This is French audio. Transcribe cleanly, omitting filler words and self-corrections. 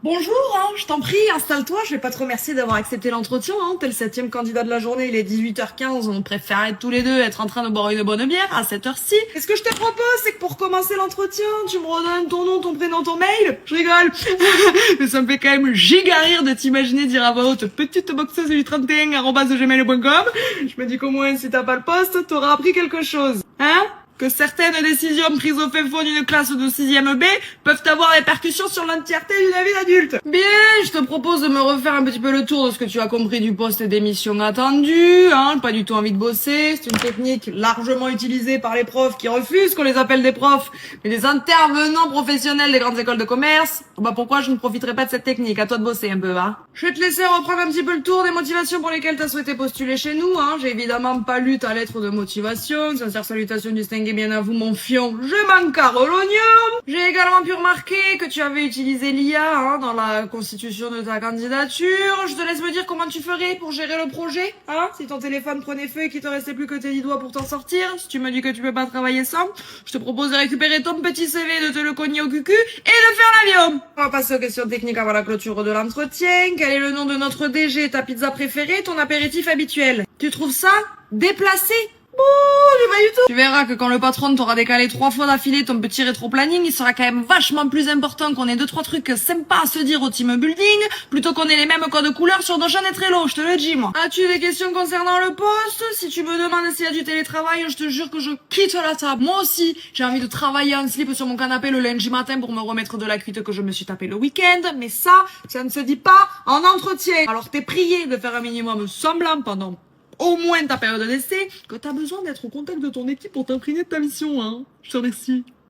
Bonjour, je t'en prie, installe-toi, je vais pas te remercier d'avoir accepté l'entretien, t'es le 7e candidat de la journée, il est 18h15, on préfère tous les deux être en train de boire une bonne bière à cette heure-ci. Et ce que je te propose, c'est que pour commencer l'entretien, tu me redonnes ton nom, ton prénom, ton mail. Je rigole. Mais ça me fait quand même giga rire de t'imaginer dire à voix haute petite boxeuse du 31@gmail.com. Je me dis qu'au moins si t'as pas le poste, t'auras appris quelque chose, que certaines décisions prises au fin fond d'une classe de 6e B peuvent avoir des répercussions sur l'entièreté d'une vie d'adulte. Bien, je te propose de me refaire un petit peu le tour de ce que tu as compris du poste d'émission attendu, pas du tout envie de bosser, c'est une technique largement utilisée par les profs qui refusent qu'on les appelle des profs, mais des intervenants professionnels des grandes écoles de commerce. Pourquoi je ne profiterai pas de cette technique? À toi de bosser un peu, Je vais te laisser reprendre un petit peu le tour des motivations pour lesquelles t'as souhaité postuler chez nous, J'ai évidemment pas lu ta lettre de motivation, sincère salutation distinguée bien à vous mon fion, je m'encarre l'oignon. J'ai également pu remarquer que tu avais utilisé l'IA, dans la constitution de ta candidature. Je te laisse me dire comment tu ferais pour gérer le projet, si ton téléphone prenait feu et qu'il te restait plus que tes 10 doigts pour t'en sortir. Si tu me dis que tu peux pas travailler sans, je te propose de récupérer ton petit CV, de te le cogner au cucu et de faire l'avion. On va passer aux questions techniques avant la clôture de l'entretien. Quel est le nom de notre DG, ta pizza préférée, ton apéritif habituel? Tu trouves ça déplacé? Pas du tout. Tu verras que quand le patron t'aura décalé 3 fois d'affilée ton petit rétro-planning, il sera quand même vachement plus important qu'on ait 2-3 trucs sympas à se dire au team building, plutôt qu'on ait les mêmes codes couleurs sur nos chaînes et Trello, je te le dis, moi. As-tu des questions concernant le poste? Si tu me demandes s'il y a du télétravail, je te jure que je quitte la table. Moi aussi, j'ai envie de travailler en slip sur mon canapé le lundi matin pour me remettre de la cuite que je me suis tapé le week-end, mais ça ne se dit pas en entretien. Alors t'es prié de faire un minimum semblant pendant au moins ta période d'essai, que t'as besoin d'être au contact de ton équipe pour t'imprégner de ta mission, Je te remercie.